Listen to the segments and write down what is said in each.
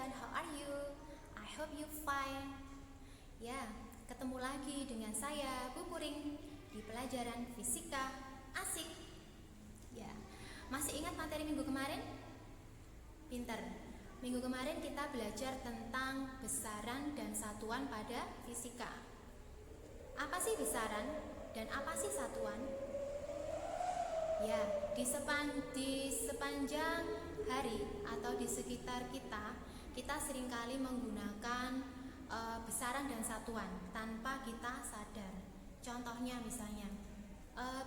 student, how are you? I hope you fine. Ya, ketemu lagi dengan saya, Bu Puring, di pelajaran fisika asik. Ya, masih ingat materi minggu kemarin? Pinter. Minggu kemarin kita belajar tentang besaran dan satuan pada fisika. Apa sih besaran dan apa sih satuan? Ya, di sepanjang hari atau di sekitar kita seringkali menggunakan besaran dan satuan tanpa kita sadar. Contohnya misalnya,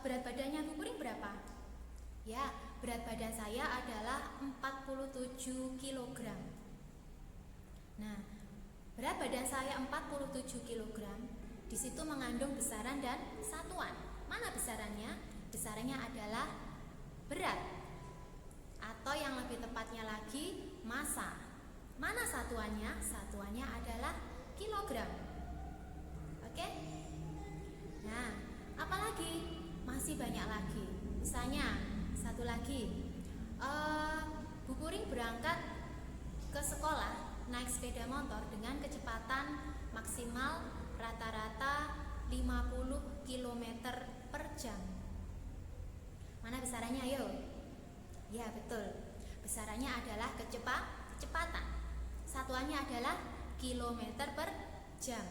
berat badannya Bu Puring berapa? Ya, berat badan saya adalah 47 kg. Nah, berat badan saya 47 kg, di situ mengandung besaran dan satuan. Mana besarannya? Besarannya adalah berat, atau yang lebih tepatnya lagi massa. Mana satuannya? Satuannya adalah kilogram. Oke? Nah, apalagi? Masih banyak lagi. Misalnya, satu lagi, Bu Puring berangkat ke sekolah naik sepeda motor dengan kecepatan maksimal rata-rata 50 km per jam. Mana besarannya, ayo? Ya, betul. Besarannya adalah kecepatan. Satuannya adalah kilometer per jam.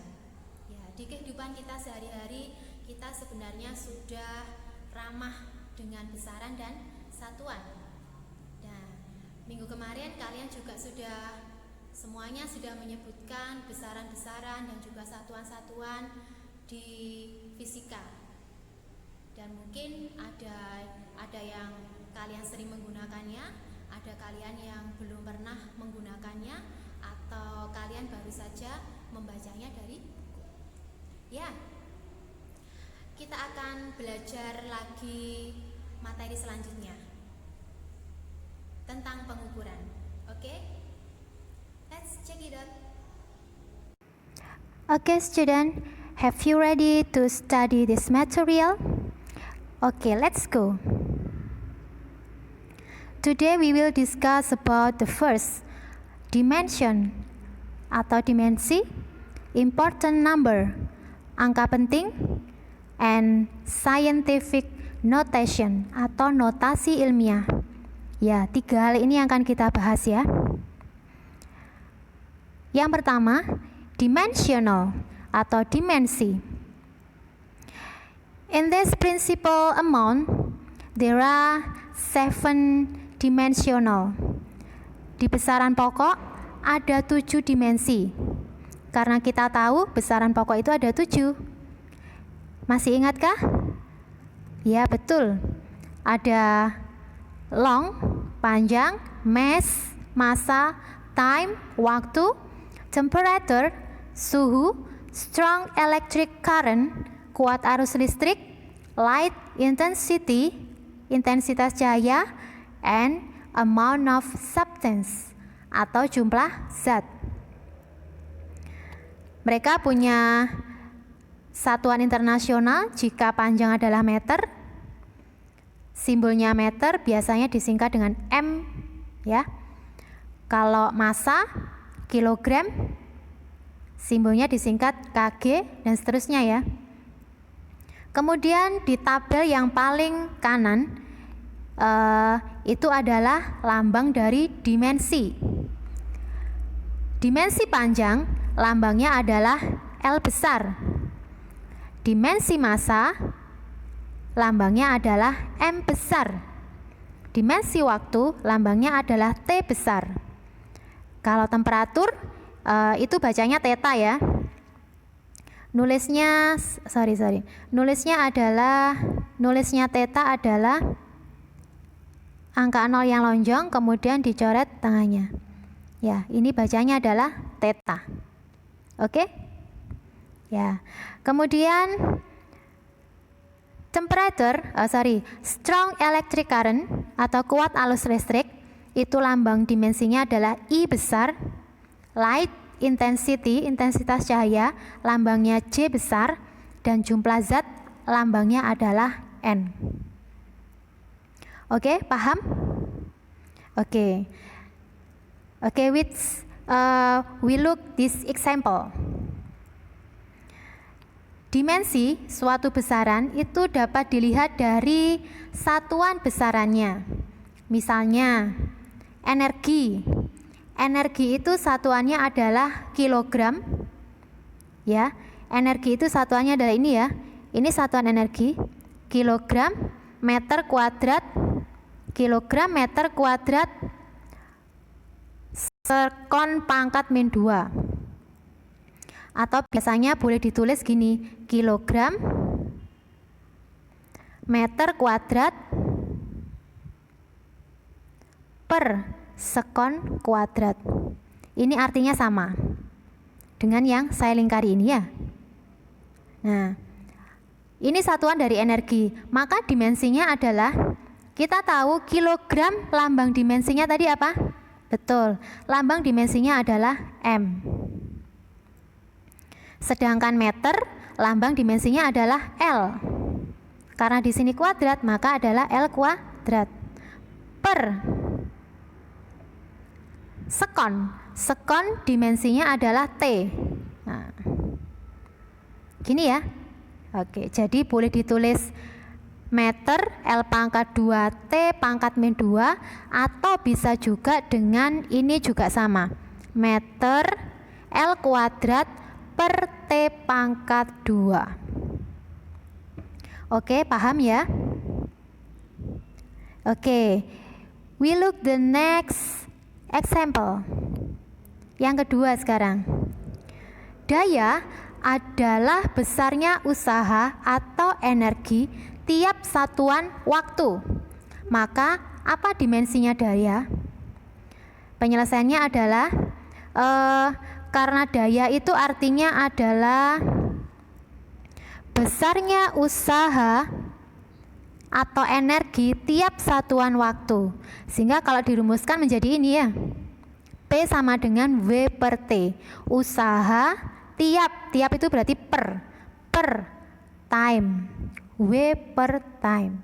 Ya, di kehidupan kita sehari-hari kita sebenarnya sudah ramah dengan besaran dan satuan. Nah, minggu kemarin kalian juga semuanya sudah menyebutkan besaran-besaran dan juga satuan-satuan di fisika. Dan mungkin ada yang kalian sering menggunakannya, ada kalian yang belum pernah menggunakannya, atau kalian baru saja membacanya dari buku. Ya, kita akan belajar lagi materi selanjutnya tentang pengukuran. Oke? Let's check it out. Okay, student, have you ready to study this material? Okay, let's go. Today we will discuss about the first dimension atau dimensi, important number, angka penting, and scientific notation atau notasi ilmiah. Ya, 3 hal ini yang akan kita bahas ya. Yang pertama, dimensional atau dimensi. In this principal amount, there are 7 dimensional. Di besaran pokok ada 7 dimensi. Karena kita tahu besaran pokok itu ada 7. Masih ingatkah? Ya, betul. Ada long, panjang, mass, massa, time, waktu, temperature, suhu, strong electric current, kuat arus listrik, light intensity, intensitas cahaya, and amount of substance atau jumlah zat. Mereka punya satuan internasional jika panjang adalah meter. Simbolnya meter biasanya disingkat dengan M ya. Kalau massa, kilogram, simbolnya disingkat kg dan seterusnya ya. Kemudian di tabel yang paling kanan itu adalah lambang dari dimensi. Dimensi panjang lambangnya adalah L besar. Dimensi massa lambangnya adalah M besar. Dimensi waktu lambangnya adalah T besar. Kalau temperatur itu bacanya theta ya. Nulisnya theta adalah angka 0 yang lonjong kemudian dicoret tengahnya. Ya, ini bacanya adalah theta. Oke? Ya. Kemudian strong electric current atau kuat arus listrik itu lambang dimensinya adalah I besar. Light intensity, intensitas cahaya, lambangnya J besar, dan jumlah zat lambangnya adalah N. Oke, paham? Oke, with we look this example. Dimensi suatu besaran itu dapat dilihat dari satuan besarannya. Misalnya, energi. Energi itu satuannya adalah kilogram. Ya, energi itu satuannya adalah ini ya. Ini satuan energi, kilogram meter kuadrat. Kilogram meter kuadrat sekon pangkat min 2. Atau biasanya boleh ditulis gini, kilogram meter kuadrat per sekon kuadrat. Ini artinya sama dengan yang saya lingkari ini ya. Nah, ini satuan dari energi, maka dimensinya adalah, kita tahu kilogram lambang dimensinya tadi apa? Betul, lambang dimensinya adalah M. Sedangkan meter lambang dimensinya adalah L. Karena di sini kuadrat, maka adalah L kuadrat. Per sekon. Sekon dimensinya adalah T. Nah, gini ya. Oke, jadi boleh ditulis meter L pangkat 2 T pangkat min 2, atau bisa juga dengan ini juga sama. Meter L kuadrat per T pangkat 2. Oke, paham ya? Oke, we look the next example. Yang kedua sekarang. Daya adalah besarnya usaha atau energi tiap satuan waktu. Maka apa dimensinya daya? Penyelesaiannya adalah karena daya itu artinya adalah besarnya usaha atau energi tiap satuan waktu. Sehingga kalau dirumuskan menjadi ini ya. P sama dengan W per T. Usaha tiap itu berarti per time. W per time.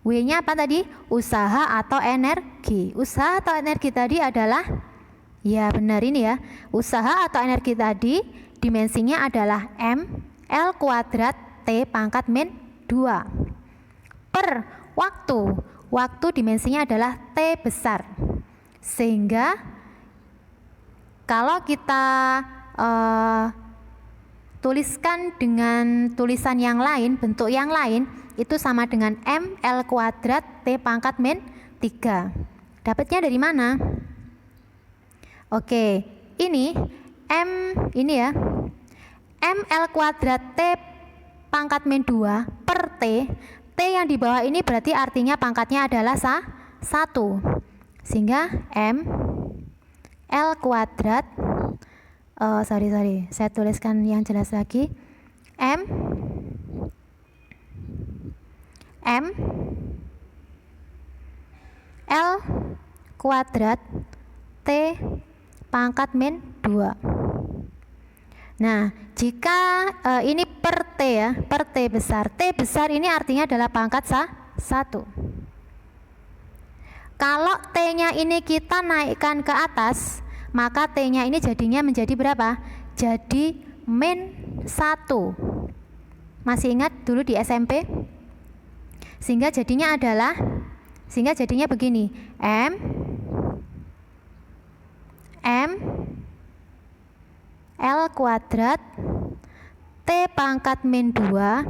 W-nya apa tadi? Usaha atau energi. Usaha atau energi tadi adalah, ya benar ini ya, usaha atau energi tadi dimensinya adalah M L kuadrat T pangkat min 2 per waktu. Waktu dimensinya adalah T besar. Sehingga kalau kita tuliskan dengan tulisan yang lain, bentuk yang lain, itu sama dengan M L kuadrat T pangkat min 3. Dapatnya dari mana? Oke, ini M ini ya. M L kuadrat T pangkat min 2 per T. T yang di bawah ini berarti artinya pangkatnya adalah 1. Sehingga M L kuadrat sorry, saya tuliskan yang jelas lagi. M L kuadrat T pangkat min 2. Nah, jika ini per T ya, per T besar. T besar ini artinya adalah pangkat 1. Kalau T-nya ini kita naikkan ke atas, maka T-nya ini jadinya menjadi berapa? Jadi min 1. Masih ingat dulu di SMP? Sehingga jadinya begini. M L kuadrat T pangkat min 2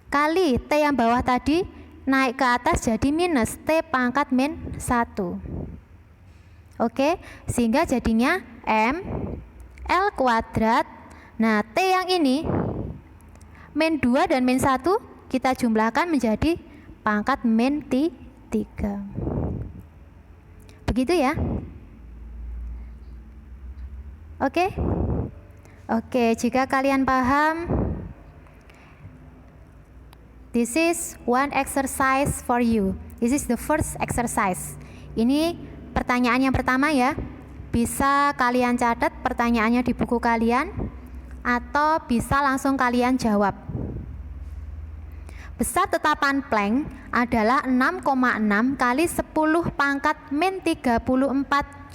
kali T yang bawah tadi naik ke atas jadi minus T pangkat min 1. Oke, sehingga jadinya M L kuadrat. Nah, T yang ini min 2 dan min 1 kita jumlahkan menjadi pangkat min 3. Begitu ya. Oke, jika kalian paham, this is one exercise for you. This is the first exercise. Ini pertanyaan yang pertama ya. Bisa kalian catat pertanyaannya di buku kalian, atau bisa langsung kalian jawab. Besar tetapan Planck adalah 6,6 kali 10 pangkat min 34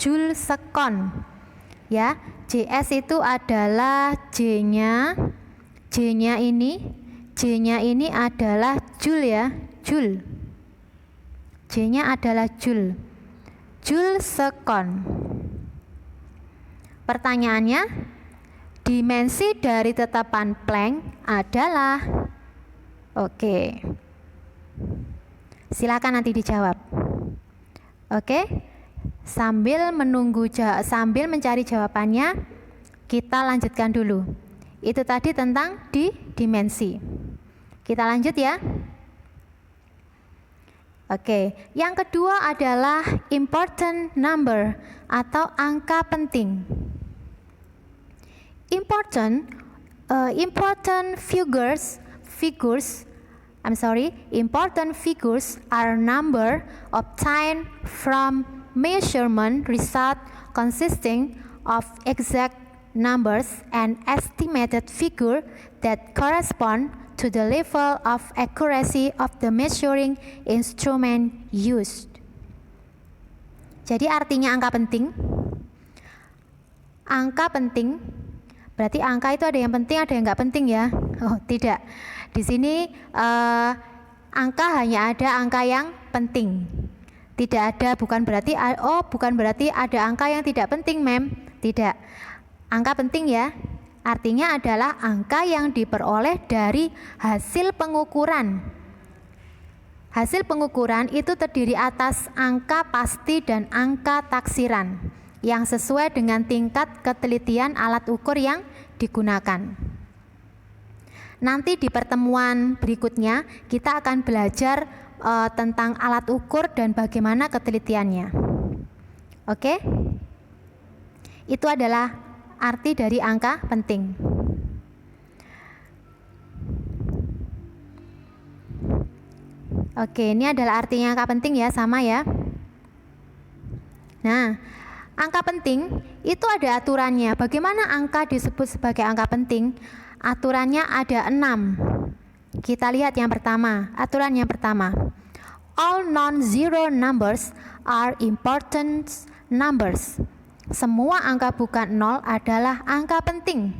Joule sekon. Ya, JS itu adalah J-nya ini adalah Joule ya, Joule. J-nya adalah Joule. Joule sekon. Pertanyaannya, dimensi dari tetapan Planck adalah, oke, silakan nanti dijawab. Oke, sambil mencari jawabannya, kita lanjutkan dulu. Itu tadi tentang dimensi. Kita lanjut ya. Oke, yang kedua adalah important number atau angka penting. Important figures are number obtained from measurement result consisting of exact numbers and estimated figure that correspond to the level of accuracy of the measuring instrument used. Jadi artinya angka penting berarti angka itu ada yang penting, ada yang nggak penting ya. Oh tidak, di sini angka hanya ada angka yang penting. Tidak ada, bukan berarti ada angka yang tidak penting, mem. Tidak, angka penting ya. Artinya adalah angka yang diperoleh dari hasil pengukuran. Hasil pengukuran itu terdiri atas angka pasti dan angka taksiran yang sesuai dengan tingkat ketelitian alat ukur yang digunakan. Nanti di pertemuan berikutnya kita akan belajar tentang alat ukur dan bagaimana ketelitiannya. Oke? Itu adalah arti dari angka penting. Oke, ini adalah artinya angka penting ya, sama ya. Nah, angka penting itu ada aturannya. Bagaimana angka disebut sebagai angka penting? Aturannya ada 6. Kita lihat yang pertama. Aturan yang pertama, all non-zero numbers are important numbers. Semua angka bukan 0 adalah angka penting.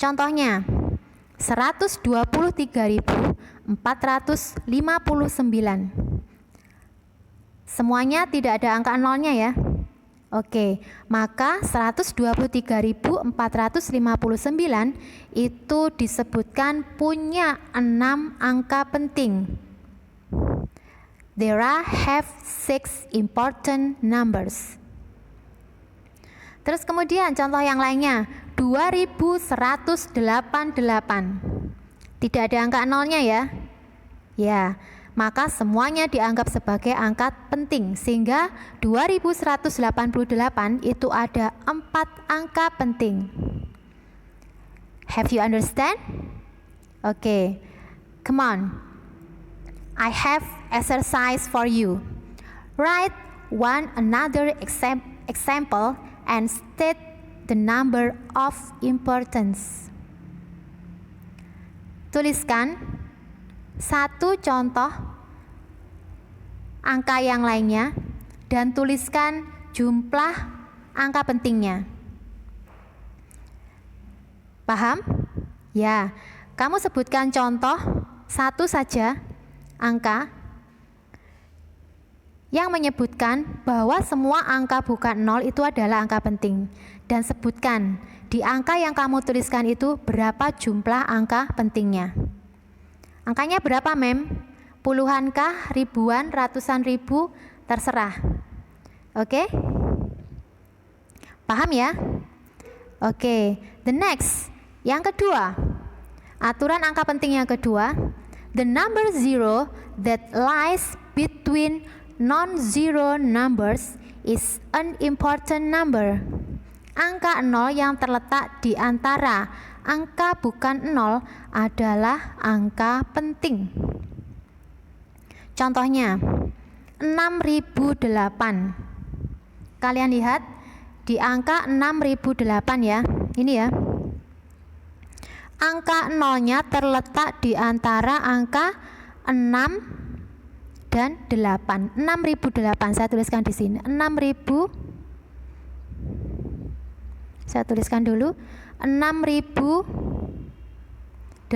Contohnya 123.459. Semuanya tidak ada angka nolnya ya. Oke, maka 123.459 itu disebutkan punya 6 angka penting. There are 6 important numbers. Terus kemudian contoh yang lainnya 2188. Tidak ada angka nolnya ya. Ya, maka semuanya dianggap sebagai angka penting sehingga 2188 itu ada 4 angka penting. Have you understand? Okay, come on. I have exercise for you. Write another example and state the number of importance. Tuliskan satu contoh angka yang lainnya dan tuliskan jumlah angka pentingnya. Paham? Ya, kamu sebutkan contoh satu saja angka yang menyebutkan bahwa semua angka bukan 0 itu adalah angka penting. Dan sebutkan di angka yang kamu tuliskan itu berapa jumlah angka pentingnya. Angkanya berapa, mem? Puluhan kah, ribuan, ratusan ribu, terserah. Oke? Paham ya? Oke, the next. Yang kedua, aturan angka penting yang kedua, the number 0 that lies between non-zero numbers is an important number. Angka 0 yang terletak di antara angka bukan 0 adalah angka penting. Contohnya 6008. Kalian lihat di angka 6008 ya. Ini ya. angka nolnya terletak di antara angka 6 dan 8. 6008 saya tuliskan di sini. 6000, saya tuliskan dulu 6008.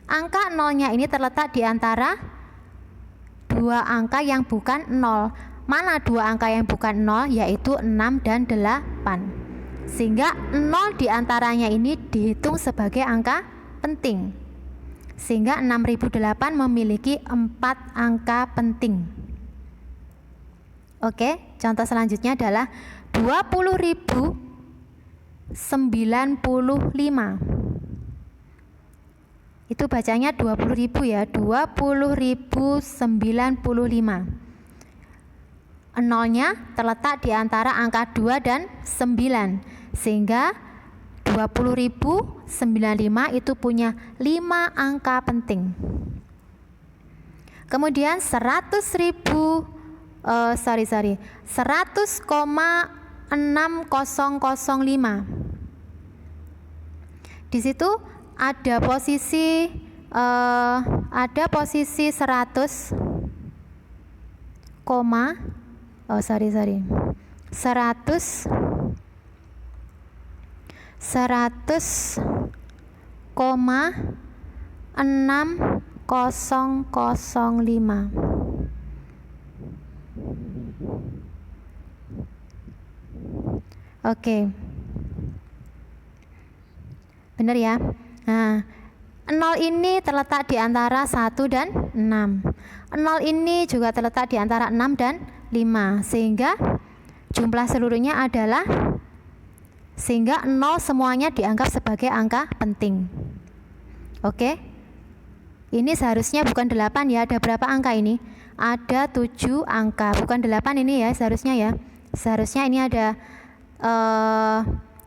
Angka nolnya ini terletak di antara dua angka yang bukan 0. Mana dua angka yang bukan 0? Yaitu 6 dan 8. Sehingga 0 di antaranya ini dihitung sebagai angka penting. Sehingga 6008 memiliki 4 angka penting. Oke, contoh selanjutnya adalah 20.095. Itu bacanya 20.000 ya, 20.095. Nolnya terletak di antara angka 2 dan 9, sehingga 20.095 itu punya 5 angka penting. Kemudian 100,6005. Di situ ada posisi 100, 100,6005. Oke. Benar ya? Nah, 0 ini terletak di antara 1 dan 6. 0 ini juga terletak di antara 6 dan 5, sehingga jumlah seluruhnya adalah, sehingga 0 semuanya dianggap sebagai angka penting. Oke. Ini seharusnya bukan 8 ya, ada berapa angka ini? Ada 7 angka, bukan 8 ini ya seharusnya ya. Seharusnya ini ada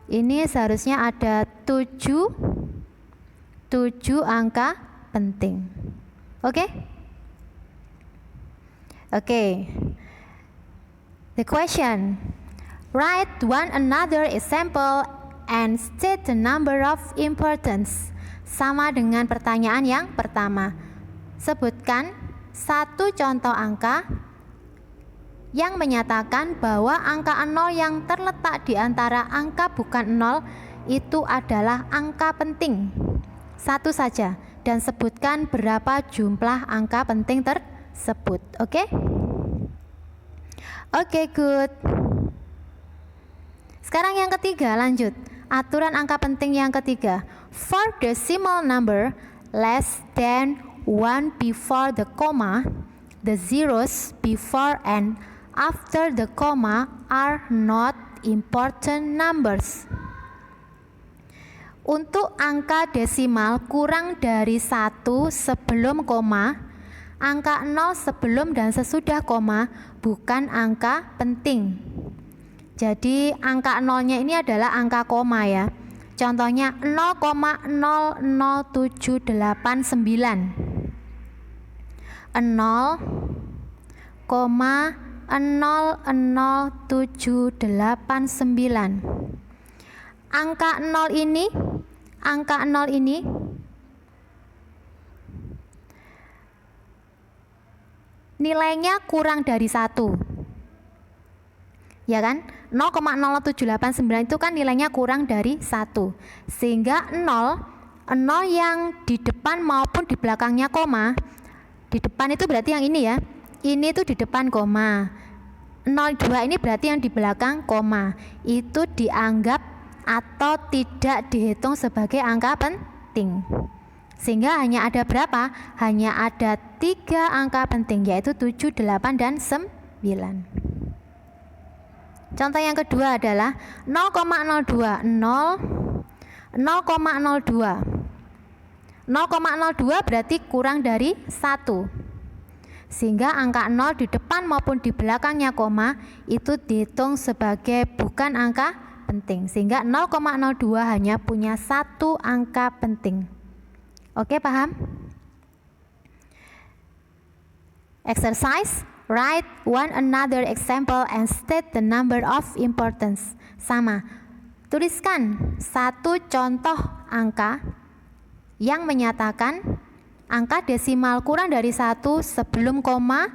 ini seharusnya ada 7 angka penting. Oke? Oke. The question. Write one another example and state the number of importance. Sama dengan pertanyaan yang pertama. Sebutkan satu contoh angka yang menyatakan bahwa angka 0 yang terletak di antara angka bukan 0 itu adalah angka penting. Satu saja, dan sebutkan berapa jumlah angka penting tersebut. Oke? Oke, good. Sekarang yang ketiga, lanjut. Aturan angka penting yang ketiga. For decimal number less than 1 before the comma, the zeros before and after the comma are not important numbers. Untuk angka desimal kurang dari 1 sebelum koma, angka 0 sebelum dan sesudah koma bukan angka penting. Jadi angka 0-nya ini adalah angka koma ya. Contohnya 0,00789, 0,00789. Angka 0 ini nilainya kurang dari 1. Ya kan? 0,00789 itu kan nilainya kurang dari 1. Sehingga 0 yang di depan maupun di belakangnya koma. Di depan itu berarti yang ini ya. Ini tuh di depan koma. 02 ini berarti yang di belakang koma. Itu dianggap atau tidak dihitung sebagai angka penting. Sehingga hanya ada berapa? Hanya ada 3 angka penting, yaitu 7, 8, dan 9. Contoh yang kedua adalah 0,02. 0,02 berarti kurang dari 1. Sehingga angka 0 di depan maupun di belakangnya koma itu dihitung sebagai bukan angka penting. Sehingga 0,02 hanya punya 1 angka penting. Oke, paham? Exercise. Write one another example and state the number of importance. Sama. Tuliskan satu contoh angka yang menyatakan angka desimal kurang dari 1 sebelum koma,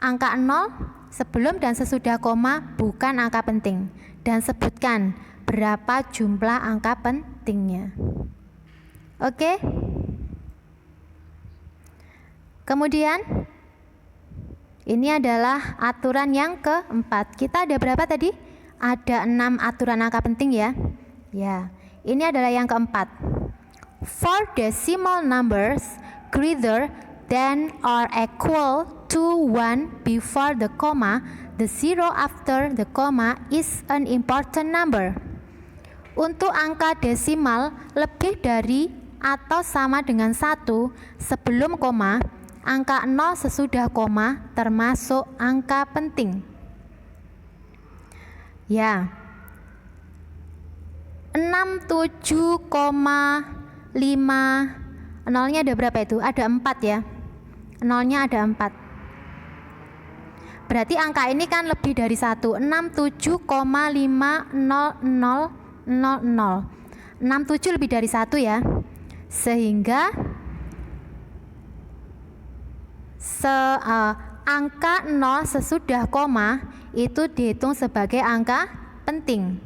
angka 0 sebelum dan sesudah koma bukan angka penting. Dan sebutkan berapa jumlah angka pentingnya. Oke? Kemudian ini adalah aturan yang keempat. Kita ada berapa tadi? Ada 6 aturan angka penting ya. Ya, ini adalah yang keempat. For decimal numbers greater than or equal to 1 before the comma, the zero after the comma is an important number. Untuk angka desimal lebih dari atau sama dengan 1 sebelum koma, angka 0 sesudah koma termasuk angka penting. Ya, 67,5, nolnya ada berapa itu? Ada 4 ya, nolnya ada 4. Berarti angka ini kan lebih dari 1, 67,50000. 67 lebih dari 1 ya, sehingga angka 0 sesudah koma itu dihitung sebagai angka penting,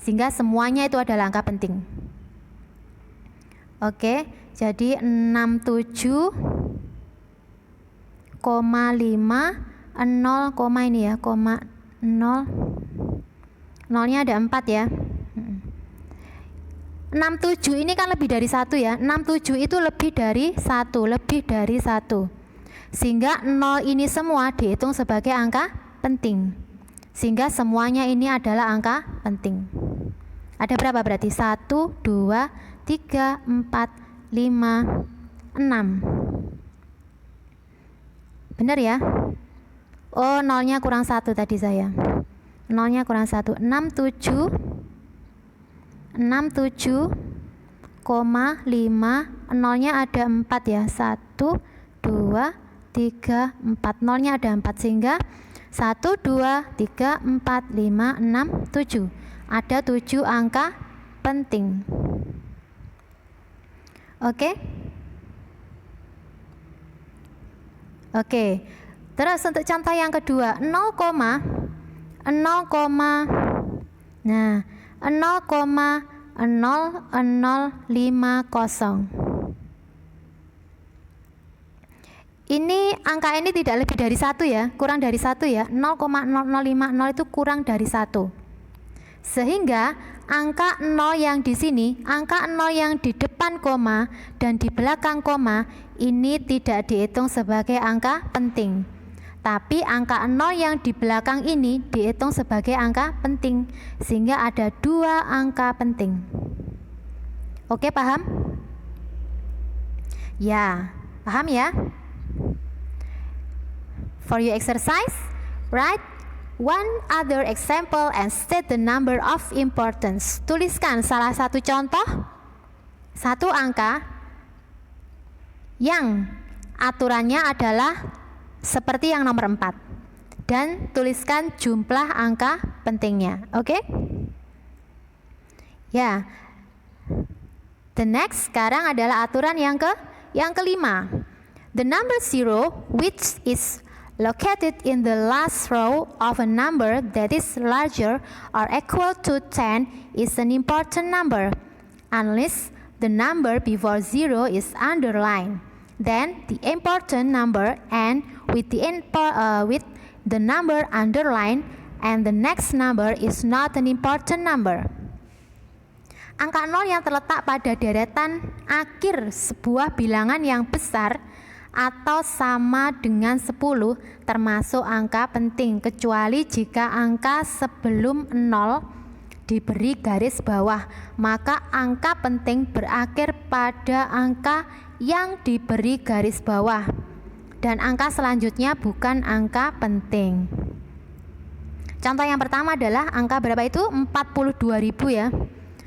sehingga semuanya itu adalah angka penting. Oke, jadi 67,5 0, ini ya, 0, nolnya ada 4 ya. 67 ini kan lebih dari 1 ya. 67 itu lebih dari 1, sehingga 0 ini semua dihitung sebagai angka penting, sehingga semuanya ini adalah angka penting. Ada berapa berarti? 1, 2, 3, 4, 5, 6. Benar ya? Oh, nolnya kurang 1 tadi saya. Nolnya kurang 1. 67,5, nolnya ada 4 ya. 1, 2, 3, 4. Nolnya ada 4, sehingga 1, 2, 3, 4, 5, 6, 7. Ada 7 angka penting. Oke? Oke. Terus untuk contoh yang kedua, 0,0050. Ini angka ini tidak lebih dari 1 ya, kurang dari 1 ya. 0,0050 itu kurang dari 1. Sehingga angka 0 yang di sini, angka 0 yang di depan koma dan di belakang koma ini tidak dihitung sebagai angka penting. Tapi angka 0 yang di belakang ini dihitung sebagai angka penting, sehingga ada 2 angka penting. Oke, paham? Ya, paham ya? For your exercise, write one other example and state the number of importance. Tuliskan salah satu contoh, satu angka yang aturannya adalah seperti yang nomor 4, dan tuliskan jumlah angka pentingnya. Oke? Ya. The next sekarang adalah aturan yang kelima. The number 0 which is located in the last row of a number that is larger or equal to 10 is an important number, unless the number before 0 is underlined. Then the important number end with the number underlined, and the next number is not an important number. Angka 0 yang terletak pada deretan akhir sebuah bilangan yang besar atau sama dengan 10 termasuk angka penting, kecuali jika angka sebelum 0 diberi garis bawah, maka angka penting berakhir pada angka yang diberi garis bawah, dan angka selanjutnya bukan angka penting. Contoh yang pertama adalah angka berapa itu? 42.000 ya.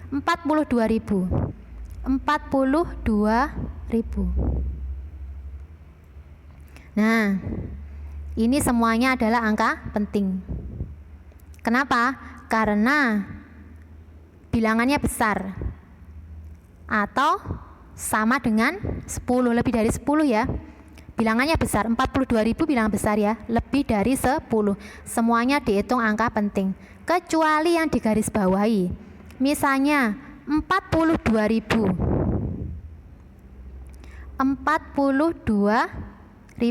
42.000. 42.000. Nah, ini semuanya adalah angka penting. Kenapa? Karena bilangannya besar atau sama dengan 10, lebih dari 10 ya. Bilangannya besar, 42.000 bilangan besar ya, lebih dari 10. Semuanya dihitung angka penting, kecuali yang digaris bawahi. Misalnya 42.000. 42.000.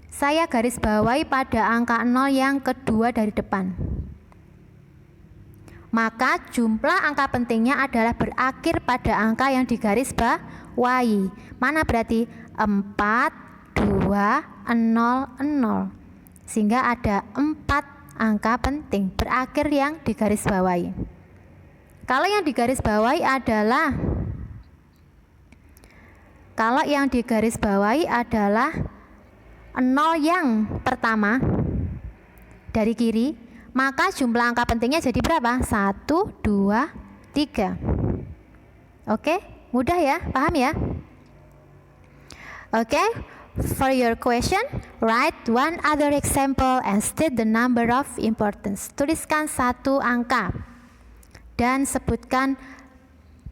Saya garis bawahi pada angka 0 yang kedua dari depan. Maka jumlah angka pentingnya adalah berakhir pada angka yang digaris bawahi. Mana berarti? 4200. Sehingga ada 4 angka penting berakhir yang digaris bawahi. Kalau yang digaris bawahi adalah adalah 0 yang pertama dari kiri, maka jumlah angka pentingnya jadi berapa? 1, 2, 3. Oke, mudah ya, paham ya? Oke, for your question, write one other example and state the number of importance. Tuliskan satu angka dan sebutkan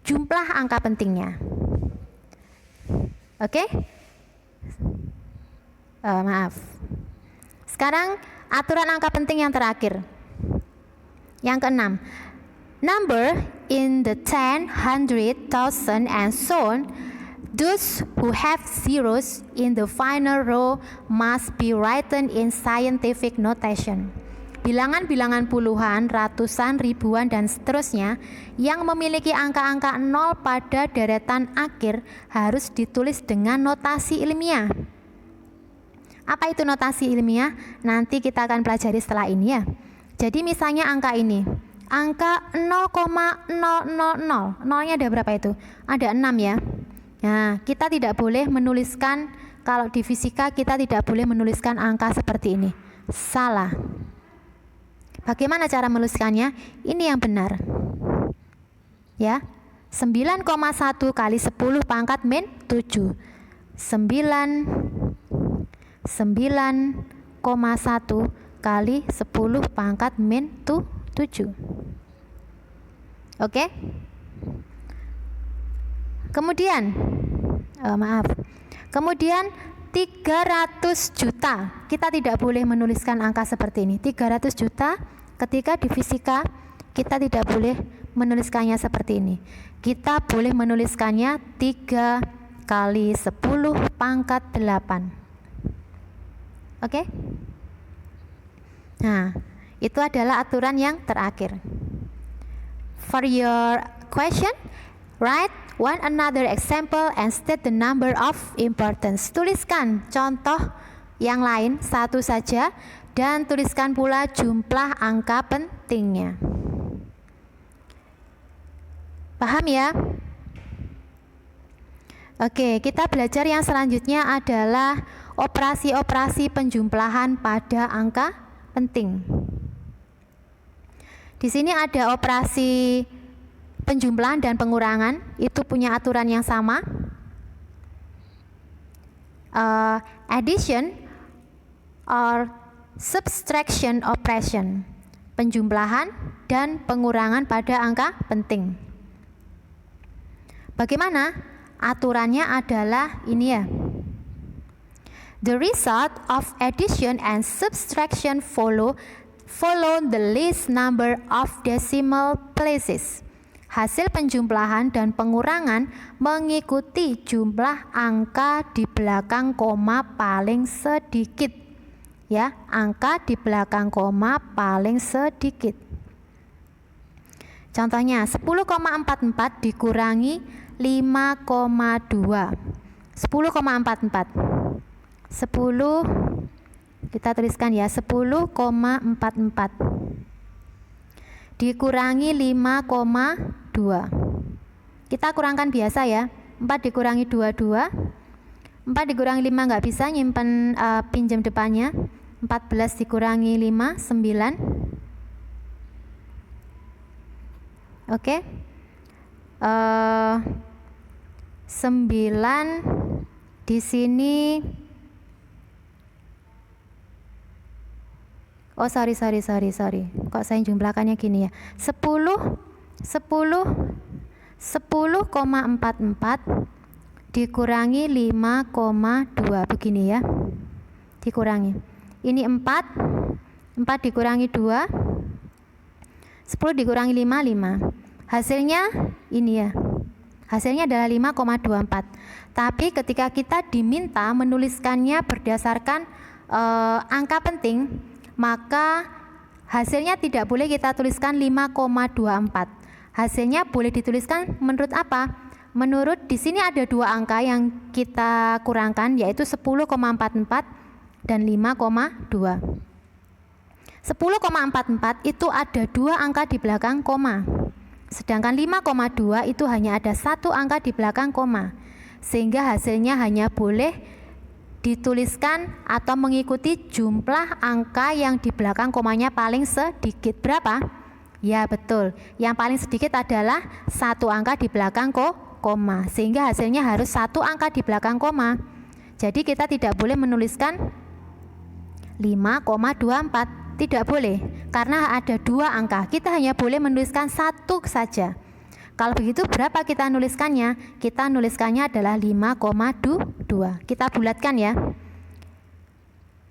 jumlah angka pentingnya. Oke? Maaf. Sekarang aturan angka penting yang terakhir. Yang keenam, number in the 10, 100, 1000, and so on. Those who have zeros in the final row must be written in scientific notation. Bilangan-bilangan puluhan, ratusan, ribuan, dan seterusnya yang memiliki angka-angka 0 pada deretan akhir harus ditulis dengan notasi ilmiah. Apa itu notasi ilmiah? Nanti kita akan pelajari setelah ini ya. Jadi misalnya angka ini, angka 0,000, nolnya ada berapa itu? Ada 6 ya. Nah, kita tidak boleh menuliskan, kalau di fisika kita tidak boleh menuliskan angka seperti ini. Salah. Bagaimana cara menuliskannya? Ini yang benar. Ya. 9,1 kali 10 pangkat min 7. 9,1 kali 10 pangkat min 7. Oke? Kemudian Kemudian 300 juta. Kita tidak boleh menuliskan angka seperti ini. 300 juta ketika di fisika kita tidak boleh menuliskannya seperti ini. Kita boleh menuliskannya 3 kali 10 pangkat 8. Oke? Nah, itu adalah aturan yang terakhir. For your question, write one another example and state the number of importance. Tuliskan contoh yang lain satu saja dan tuliskan pula jumlah angka pentingnya. Paham ya? Oke, kita belajar yang selanjutnya adalah operasi-operasi penjumlahan pada angka penting. Di sini ada operasi penjumlahan dan pengurangan, itu punya aturan yang sama. Addition or subtraction operation, penjumlahan dan pengurangan pada angka penting. Bagaimana? Aturannya adalah ini ya. The result of addition and subtraction follow the least number of decimal places. Hasil penjumlahan dan pengurangan mengikuti jumlah angka di belakang koma paling sedikit. Ya, angka di belakang koma paling sedikit. Contohnya 10,44 dikurangi 5,2. 10,44. 10 kita tuliskan ya, 10,44 dikurangi 5,2. Kita kurangkan biasa ya. 4 dikurangi 2, 4 dikurangi 5 nggak bisa, nyimpen pinjam depannya. 14 dikurangi 5, 9. Oke. 9 di sini Oh, sorry. Kok saya jumlahkannya gini ya. 10,44 dikurangi 5,2 begini ya. Dikurangi. Ini 4 dikurangi 2, 10 dikurangi 5. Hasilnya ini ya. Hasilnya adalah 5,24. Tapi ketika kita diminta menuliskannya berdasarkan angka penting, maka hasilnya tidak boleh kita tuliskan 5,24. Hasilnya boleh dituliskan menurut apa? Menurut di sini ada dua angka yang kita kurangkan, yaitu 10,44 dan 5,2. 10,44 itu ada dua angka di belakang koma. Sedangkan 5,2 itu hanya ada satu angka di belakang koma. Sehingga hasilnya hanya boleh dituliskan atau mengikuti jumlah angka yang di belakang komanya paling sedikit. Berapa? Ya betul, yang paling sedikit adalah satu angka di belakang koma. Sehingga hasilnya harus satu angka di belakang koma. Jadi kita tidak boleh menuliskan 5,24. Tidak boleh, karena ada dua angka. Kita hanya boleh menuliskan satu saja. Kalau begitu berapa kita nuliskannya? Kita nuliskannya adalah 5,2. Kita bulatkan ya.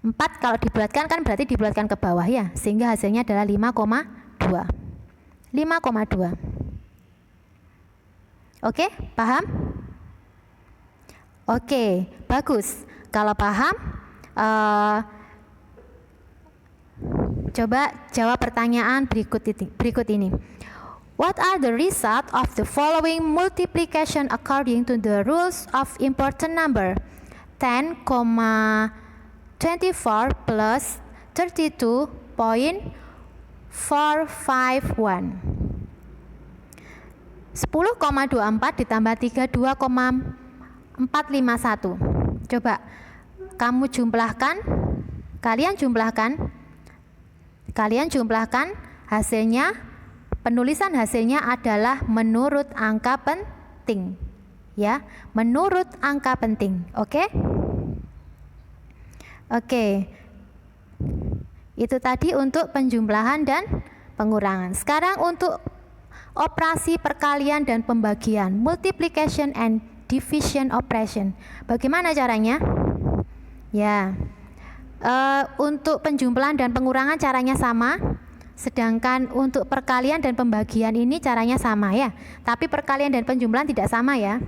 4 kalau dibulatkan kan berarti dibulatkan ke bawah ya. Sehingga hasilnya adalah 5,2. 5,2. Oke, paham? Oke, bagus. Kalau paham, coba jawab pertanyaan berikut ini. What are the result of the following multiplication according to the rules of important number? 10,24 plus 32.451. 10,24 ditambah 32,451. Coba kamu jumlahkan, kalian jumlahkan hasilnya. Penulisan hasilnya adalah menurut angka penting ya, menurut angka penting. Oke, itu tadi untuk penjumlahan dan pengurangan. Sekarang untuk operasi perkalian dan pembagian, multiplication and division operation. Bagaimana caranya? Ya, untuk penjumlahan dan pengurangan caranya sama. Sedangkan untuk perkalian dan pembagian ini caranya sama ya. Tapi perkalian dan penjumlahan tidak sama ya.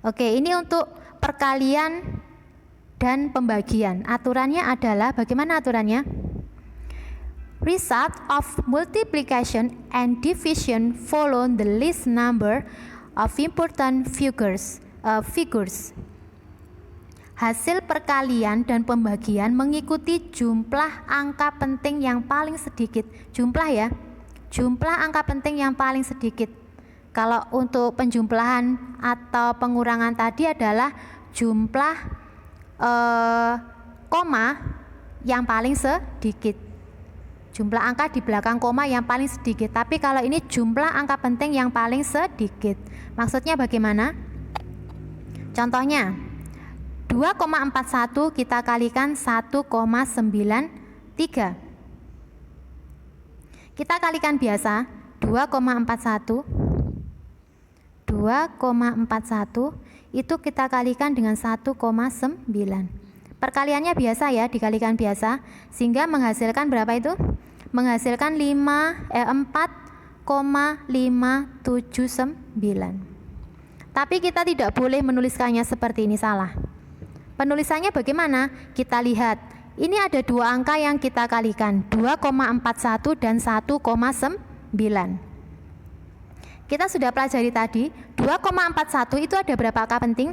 Oke, ini untuk perkalian dan pembagian. Aturannya adalah, bagaimana aturannya? Result of multiplication and division follow the least number of important figures. Hasil perkalian dan pembagian mengikuti jumlah angka penting yang paling sedikit. Jumlah ya, jumlah angka penting yang paling sedikit. Kalau untuk penjumlahan atau pengurangan tadi adalah jumlah koma yang paling sedikit. Jumlah angka di belakang koma yang paling sedikit. Tapi kalau ini jumlah angka penting yang paling sedikit. Maksudnya bagaimana? Contohnya 2,41 kita kalikan 1,93. Kita kalikan biasa, 2,41 itu kita kalikan dengan 1,9. Perkaliannya biasa ya, dikalikan biasa, sehingga menghasilkan berapa itu? Menghasilkan 4,579. Tapi kita tidak boleh menuliskannya seperti ini, salah. Penulisannya bagaimana? Kita lihat, ini ada dua angka yang kita kalikan, 2,41 dan 1,9. Kita sudah pelajari tadi, 2,41 itu ada berapa angka penting?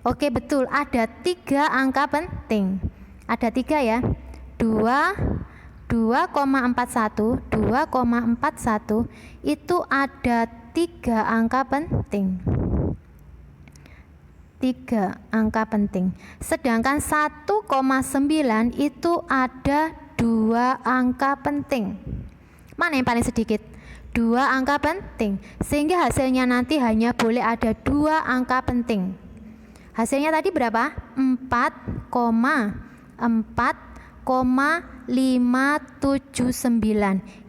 Oke, betul, ada 3 angka penting. Ada 3 ya. 2,41 itu ada 3 angka penting. 3 angka penting. Sedangkan 1,9 itu ada 2 angka penting. Mana yang paling sedikit? 2 angka penting. Sehingga hasilnya nanti hanya boleh ada 2 angka penting. Hasilnya tadi berapa? 4,4 0,579.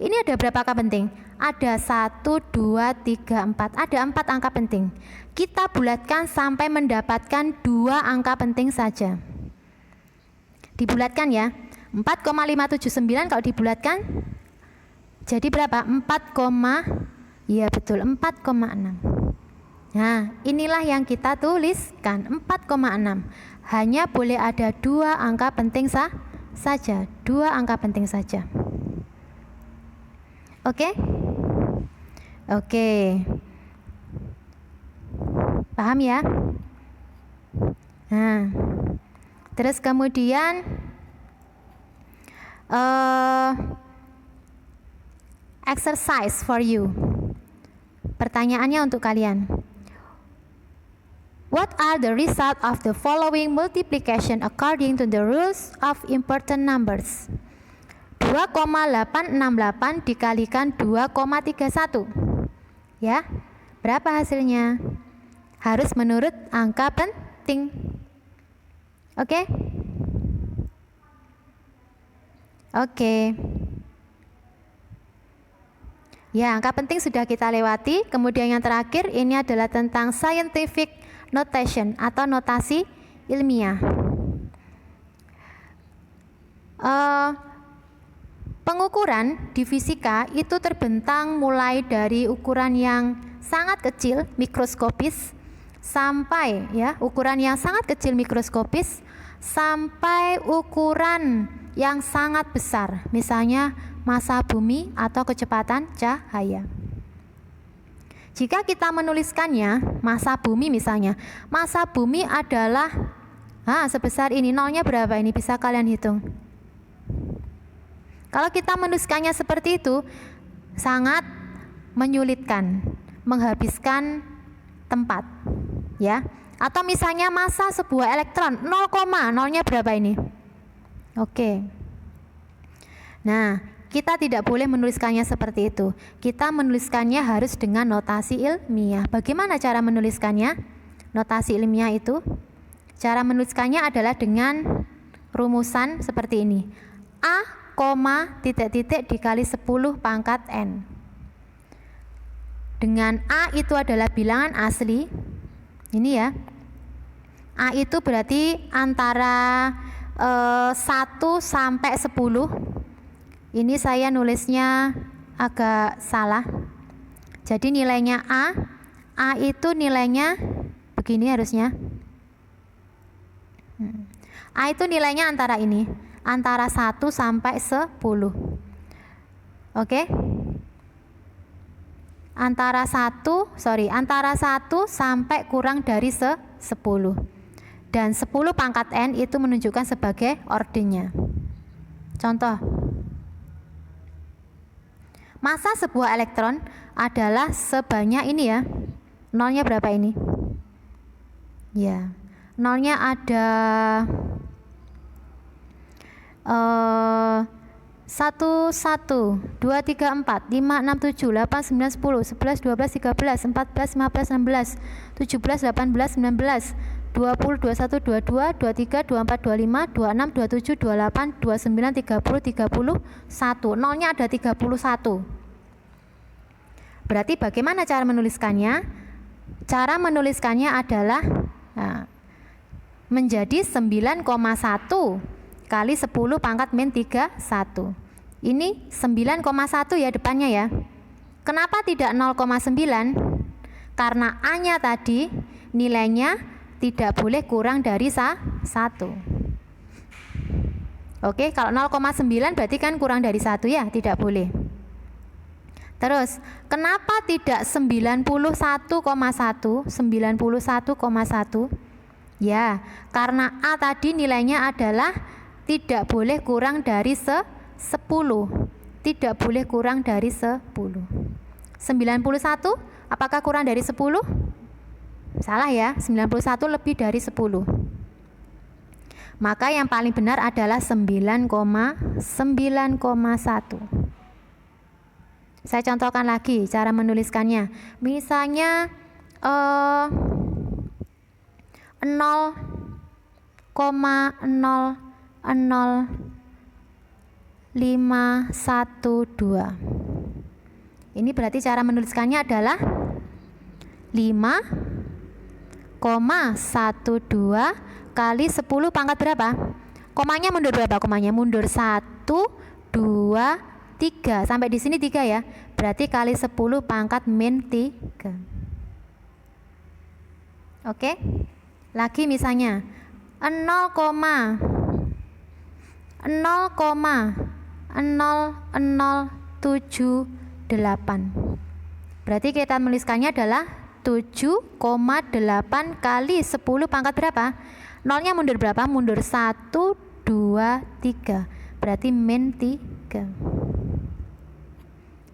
Ini ada berapa angka penting? Ada 1, 2, 3, 4. Ada 4 angka penting. Kita bulatkan sampai mendapatkan 2 angka penting saja. Dibulatkan ya. 4,579 kalau dibulatkan jadi berapa? 4,6. Nah, inilah yang kita tuliskan, 4,6. Hanya boleh ada 2 angka penting saja. 2 angka penting saja. Oke? Oke. Paham ya? Nah, terus kemudian exercise for you. Pertanyaannya untuk kalian. What are the result of the following multiplication according to the rules of important numbers? 2,868 dikalikan 2,31. Ya, berapa hasilnya? Harus menurut angka penting. Oke? Oke. Ya, angka penting sudah kita lewati. Kemudian yang terakhir ini adalah tentang scientific notation atau notasi ilmiah. Pengukuran di fisika itu terbentang mulai dari ukuran yang sangat kecil, mikroskopis, sampai ya ukuran yang sangat kecil mikroskopis sampai ukuran yang sangat besar, misalnya massa bumi atau kecepatan cahaya. Jika kita menuliskannya, massa bumi misalnya, massa bumi adalah sebesar ini, nolnya berapa ini? Bisa kalian hitung. Kalau kita menuliskannya seperti itu, sangat menyulitkan, menghabiskan tempat, ya. Atau misalnya massa sebuah elektron 0, nolnya berapa ini? Oke. Nah, kita tidak boleh menuliskannya seperti itu. Kita menuliskannya harus dengan notasi ilmiah. Bagaimana cara menuliskannya? Notasi ilmiah itu, cara menuliskannya adalah dengan rumusan seperti ini. A, titik-titik dikali 10 pangkat N. Dengan A itu adalah bilangan asli. Ini ya. A itu berarti antara 1 sampai 10. Ini saya nulisnya agak salah. Jadi nilainya A itu nilainya begini harusnya. A itu nilainya antara ini, antara 1 sampai 10. Oke? Antara 1 sampai kurang dari 10. Dan 10 pangkat N itu menunjukkan sebagai ordennya. Contoh. Massa sebuah elektron adalah sebanyak ini ya. Nolnya berapa ini? Ya, nolnya ada 1, 2, 3, 4, 5, 6, 7, 8, 9, 10, 11, 12, 13, 14, 15, 16, 17, 18, 19, 20, 21, 22, 23, 24, 25, 26, 27, 28, 29, 30, 31. Nolnya ada 31. Berarti bagaimana cara menuliskannya? Cara menuliskannya adalah menjadi 9,1 kali 10 pangkat min 31. Ini 9,1 ya depannya ya. Kenapa tidak 0,9? Karena A-nya tadi nilainya tidak boleh kurang dari 1. Oke, kalau 0,9 berarti kan kurang dari 1 ya, tidak boleh. Terus, kenapa tidak 91,1? 91,1? Ya, karena A tadi nilainya adalah tidak boleh kurang dari 10. Tidak boleh kurang dari 10. 91, apakah kurang dari 10? Salah ya, 91 lebih dari 10. Maka yang paling benar adalah 9,1. Saya contohkan lagi cara menuliskannya. Misalnya 0,000 Ini berarti cara menuliskannya adalah 5,12 kali 10 pangkat berapa? Komanya mundur berapa? Komanya mundur 1, 2, 3. Sampai di sini 3 ya. Berarti kali 10 pangkat min 3. Oke. Lagi misalnya 0,0078. Berarti kita menuliskannya adalah 7,8 kali 10 pangkat berapa? Nolnya mundur berapa? Mundur 1, 2, 3. Berarti min 3.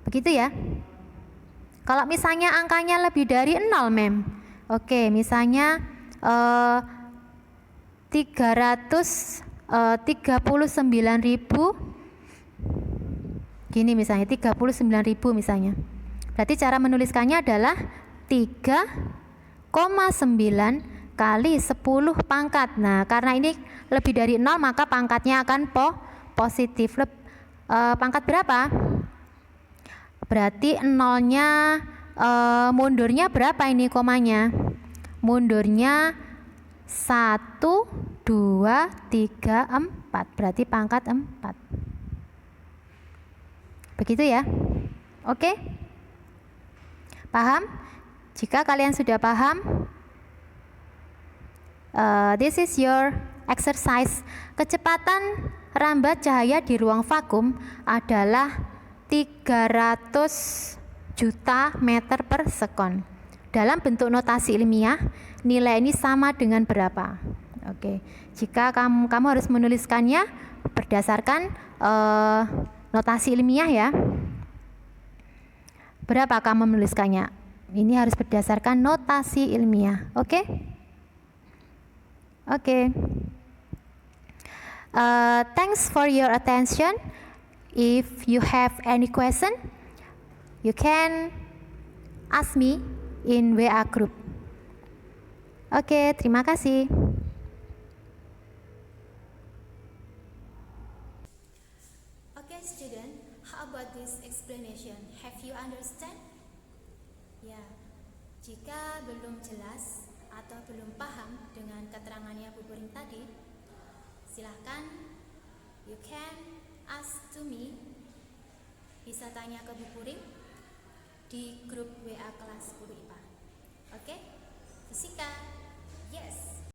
Begitu ya. Kalau misalnya angkanya lebih dari 0, Mem. Oke, misalnya 339.000. Gini misalnya 39.000 misalnya. Berarti cara menuliskannya adalah 3,9 kali 10 pangkat. Nah, karena ini lebih dari 0 maka pangkatnya akan positif. Pangkat berapa? Berarti nolnya mundurnya berapa ini komanya? Mundurnya 1, 2, 3, 4. Berarti pangkat 4. Begitu ya. Oke? Paham? Jika kalian sudah paham, this is your exercise. Kecepatan rambat cahaya di ruang vakum adalah 300 juta meter per sekon. Dalam bentuk notasi ilmiah, nilai ini sama dengan berapa? Oke, jika kamu harus menuliskannya berdasarkan notasi ilmiah ya. Berapa kamu menuliskannya? Ini harus berdasarkan notasi ilmiah. Oke? Oke. Thanks for your attention. If you have any question, you can ask me in WA group. Oke, terima kasih. Okay, student, how about this explanation? Have you understand? Ya, jika belum jelas atau belum paham dengan keterangannya Bu Puring tadi, silahkan you can ask to me, bisa tanya ke Bu Puring di grup WA kelas 10 IPA. Oke? Fisika, yes.